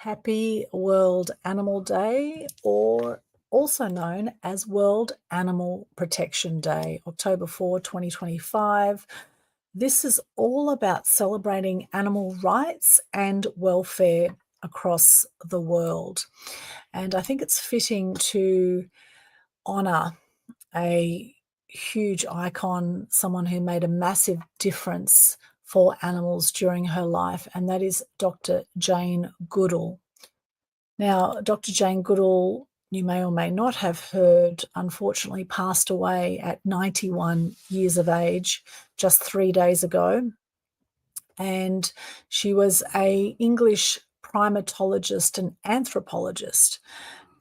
Happy World Animal Day, or also known as World Animal Protection Day, October 4, 2025. This is all about celebrating animal rights and welfare across the world. And I think it's fitting to honour a huge icon, someone who made a massive difference for animals during her life, and that is Dr. Jane Goodall. Now, Dr. Jane Goodall, you may or may not have heard, unfortunately passed away at 91 years of age just 3 days ago. And she was an English primatologist and anthropologist,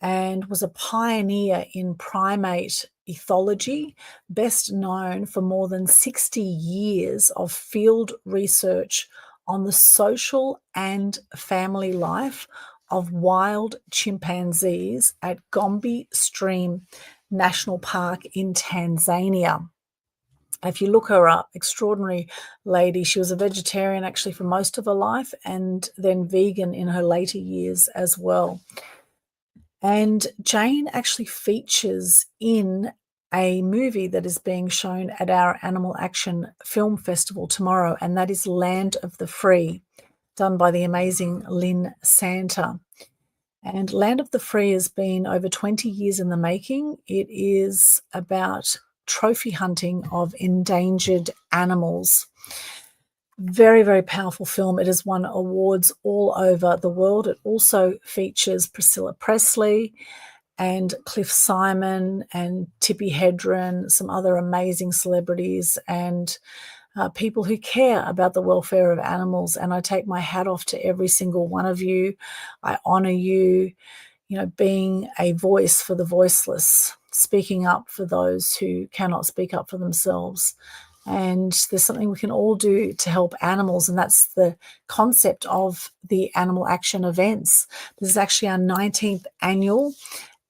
and was a pioneer in primate ethology, best known for more than 60 years of field research on the social and family life of wild chimpanzees at Gombe Stream National Park in Tanzania. If you look her up, extraordinary lady. She was a vegetarian actually for most of her life, and then vegan in her later years as well. And Jane actually features in a movie that is being shown at our Animal Action Film Festival tomorrow, and that is Land of the Free, done by the amazing Lynn Santa. And Land of the Free has been over 20 years in the making. It is about trophy hunting of endangered animals. Very, very powerful film. It has won awards all over the world. It also features Priscilla Presley and Cliff Simon and Tippi Hedren, some other amazing celebrities and people who care about the welfare of animals. And I take my hat off to every single one of you. I honor you, being a voice for the voiceless, speaking up for those who cannot speak up for themselves. And there's something we can all do to help animals, and that's the concept of the Animal Action events. This is actually our 19th annual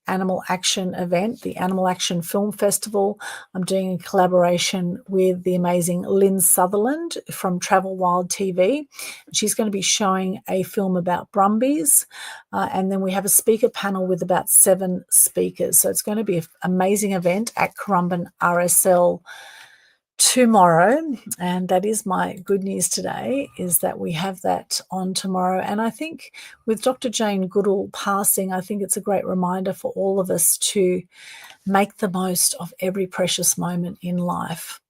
Animal Action event, the Animal Action Film Festival. I'm doing a collaboration with the amazing Lynn Sutherland from Travel Wild TV. She's going to be showing a film about Brumbies, and then we have a speaker panel with about 7 speakers. So it's going to be an amazing event at Currumbin RSL tomorrow, and that is my good news today, is that we have that on tomorrow. And I think with Dr. Jane Goodall passing, I think it's a great reminder for all of us to make the most of every precious moment in life.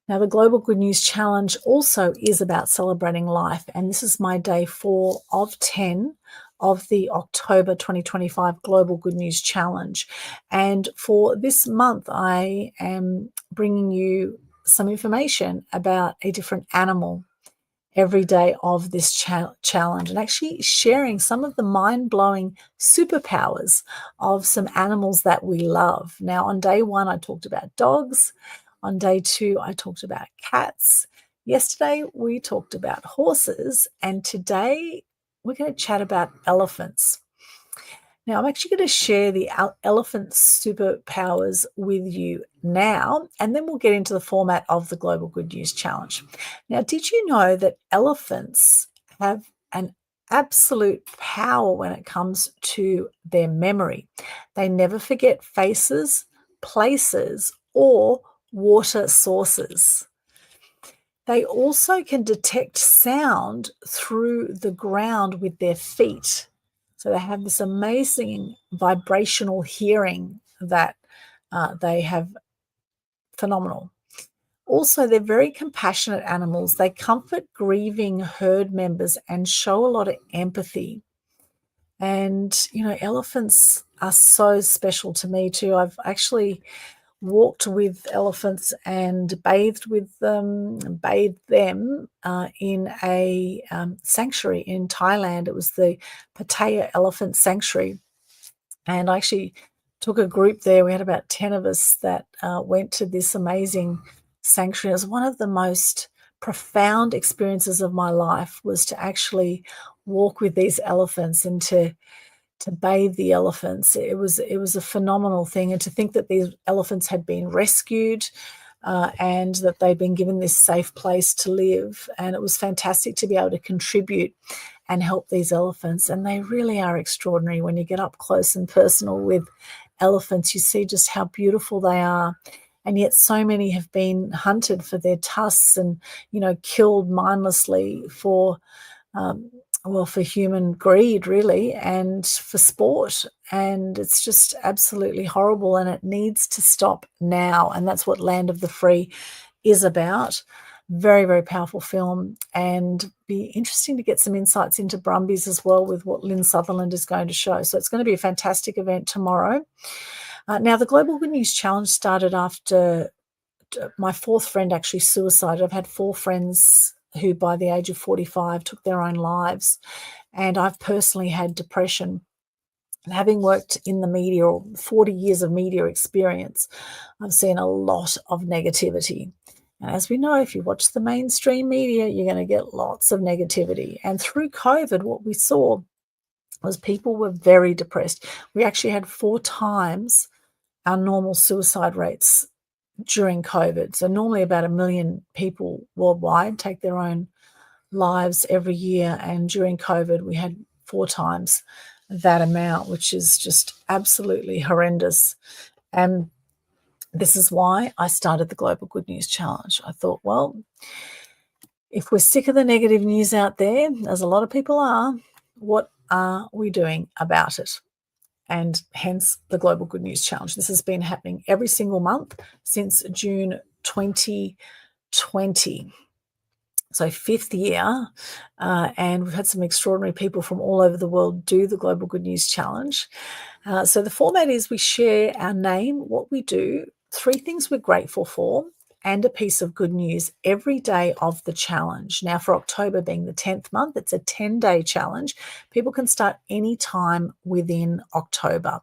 Now, the Global Good News Challenge also is about celebrating life, and this is my day 4 of 10 of the October 2025 Global Good News Challenge. And for this month, I am bringing you some information about a different animal every day of this challenge, and actually sharing some of the mind-blowing superpowers of some animals that we love. Now, on day 1, I talked about dogs. On day 2, I talked about cats. Yesterday, we talked about horses, and today we're going to chat about elephants. Now, I'm actually going to share the elephant superpowers with you now, and then we'll get into the format of the Global Good News Challenge. Now, did you know that elephants have an absolute power when it comes to their memory? They never forget faces, places, or water sources. They also can detect sound through the ground with their feet. So they have this amazing vibrational hearing that they have. Phenomenal. Also, they're very compassionate animals. They comfort grieving herd members and show a lot of empathy. And, elephants are so special to me too. I've actually walked with elephants and bathed them in a sanctuary in Thailand. It was the Pattaya Elephant Sanctuary. And I actually took a group there. We had about 10 of us that went to this amazing sanctuary. It was one of the most profound experiences of my life, was to actually walk with these elephants and to bathe the elephants. It was a phenomenal thing. And to think that these elephants had been rescued and that they've been given this safe place to live. And it was fantastic to be able to contribute and help these elephants. And they really are extraordinary. When you get up close and personal with elephants, you see just how beautiful they are. And yet so many have been hunted for their tusks and, killed mindlessly for for human greed, really, and for sport. And it's just absolutely horrible, and it needs to stop now. And that's what Land of the Free is about. Very, very powerful film, and be interesting to get some insights into Brumbies as well with what Lynn Sutherland is going to show. So it's going to be a fantastic event tomorrow. Now, the Global Good News Challenge started after my fourth friend actually suicided. I've had 4 friends who by the age of 45 took their own lives. And I've personally had depression. And having worked in the media, or 40 years of media experience, I've seen a lot of negativity. And as we know, if you watch the mainstream media, you're going to get lots of negativity. And through COVID, what we saw was people were very depressed. We actually had 4 times our normal suicide rates during COVID. So normally about 1 million people worldwide take their own lives every year. And during COVID, we had 4 times that amount, which is just absolutely horrendous. And this is why I started the Global Good News Challenge. I thought, well, if we're sick of the negative news out there, as a lot of people are, what are we doing about it? And hence the Global Good News Challenge. This has been happening every single month since June 2020. So 5th year, and we've had some extraordinary people from all over the world do the Global Good News Challenge. So the format is we share our name, what we do, 3 things we're grateful for, and a piece of good news every day of the challenge. Now, for October being the 10th month, it's a 10-day challenge. People can start any time within October.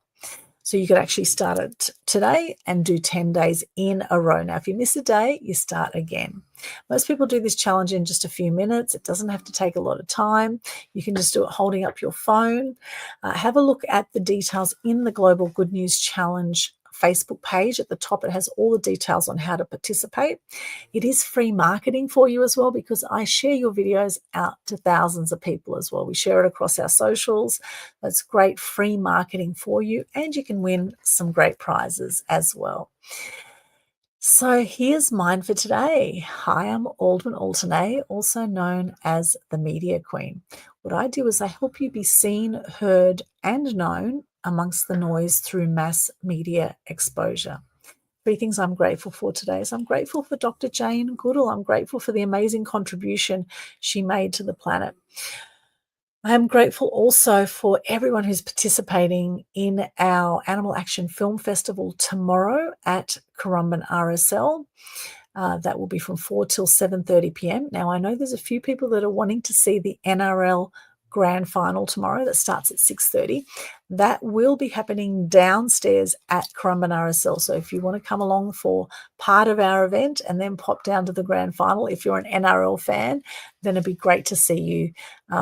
So you could actually start it today and do 10 days in a row. Now, if you miss a day, you start again. Most people do this challenge in just a few minutes. It doesn't have to take a lot of time. You can just do it holding up your phone. Have a look at the details in the Global Good News Challenge Facebook page. At the top, it has all the details on how to participate. It is free marketing for you as well, because I share your videos out to thousands of people as well. We share it across our socials. That's great free marketing for you, and you can win some great prizes as well. So here's mine for today. Hi, I'm Aldwyn Altenay, also known as the Media Queen. What I do is I help you be seen, heard, and known amongst the noise through mass media exposure. 3 things I'm grateful for today is I'm grateful for Dr. Jane Goodall. I'm grateful for the amazing contribution she made to the planet. I am grateful also for everyone who's participating in our Animal Action Film Festival tomorrow at Currumbin RSL. That will be from 4 till 7:30 p.m. Now, I know there's a few people that are wanting to see the NRL Grand Final tomorrow that starts at 6:30. That will be happening downstairs at Currumbin RSL. So if you want to come along for part of our event and then pop down to the Grand Final, if you're an NRL fan, then it'd be great to see you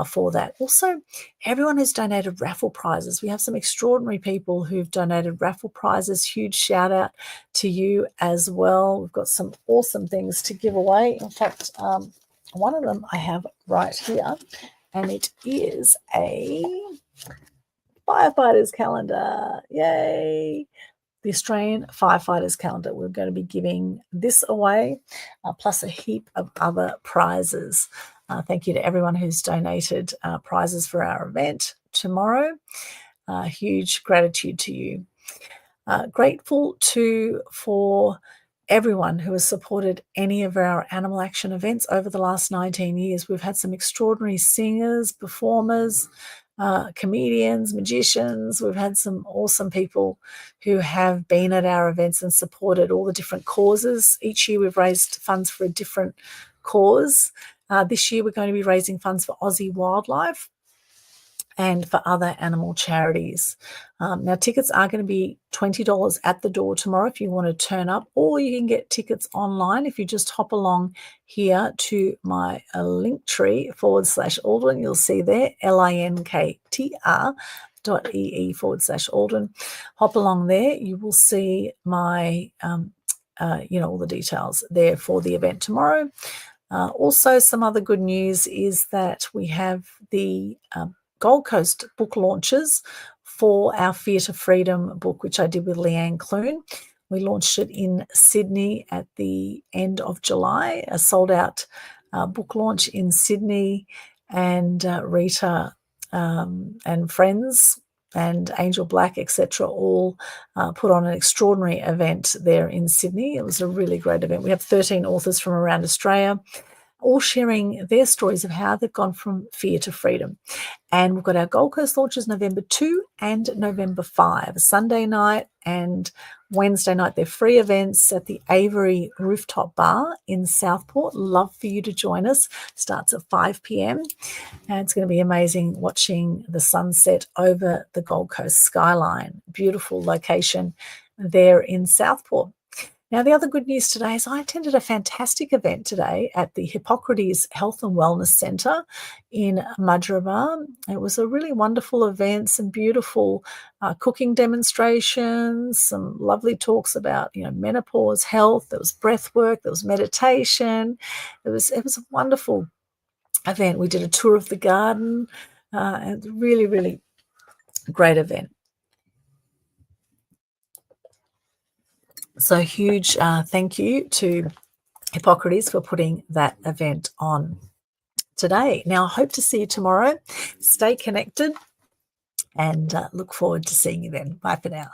for that. Also, everyone who's donated raffle prizes. We have some extraordinary people who've donated raffle prizes. Huge shout out to you as well. We've got some awesome things to give away. In fact, one of them I have right here, and it is a firefighters calendar. Yay! The Australian Firefighters Calendar. We're going to be giving this away, plus a heap of other prizes. Thank you to everyone who's donated prizes for our event tomorrow. Huge gratitude to you. Grateful for everyone who has supported any of our Animal Action events over the last 19 years. We've had some extraordinary singers, performers, comedians, magicians. We've had some awesome people who have been at our events and supported all the different causes. Each year we've raised funds for a different cause. This year we're going to be raising funds for Aussie wildlife and for other animal charities. Now, tickets are going to be $20 at the door tomorrow if you want to turn up, or you can get tickets online if you just hop along here to my Linktree /Aldwyn. You'll see there, linktr.ee/Aldwyn. Hop along there. You will see my all the details there for the event tomorrow. Also, some other good news is that we have the Gold Coast book launches for our Fear to Freedom book, which I did with Leanne Clune. We launched it in Sydney at the end of July, a sold-out book launch in Sydney, and Rita and friends and Angel Black, etc., all put on an extraordinary event there in Sydney. It was a really great event. We have 13 authors from around Australia, all sharing their stories of how they've gone from fear to freedom. And we've got our Gold Coast launches November 2 and November 5, Sunday night and Wednesday night. They're free events at the Avery Rooftop Bar in Southport. Love for you to join us. Starts at 5 p.m. And it's going to be amazing watching the sunset over the Gold Coast skyline. Beautiful location there in Southport. Now, the other good news today is I attended a fantastic event today at the Hippocrates Health and Wellness Centre in Mudgeeraba. It was a really wonderful event, some beautiful cooking demonstrations, some lovely talks about, menopause, health. There was breath work, there was meditation. It was a wonderful event. We did a tour of the garden. And really, really great event. So huge thank you to Hippocrates for putting that event on today. Now, I hope to see you tomorrow. Stay connected and look forward to seeing you then. Bye for now.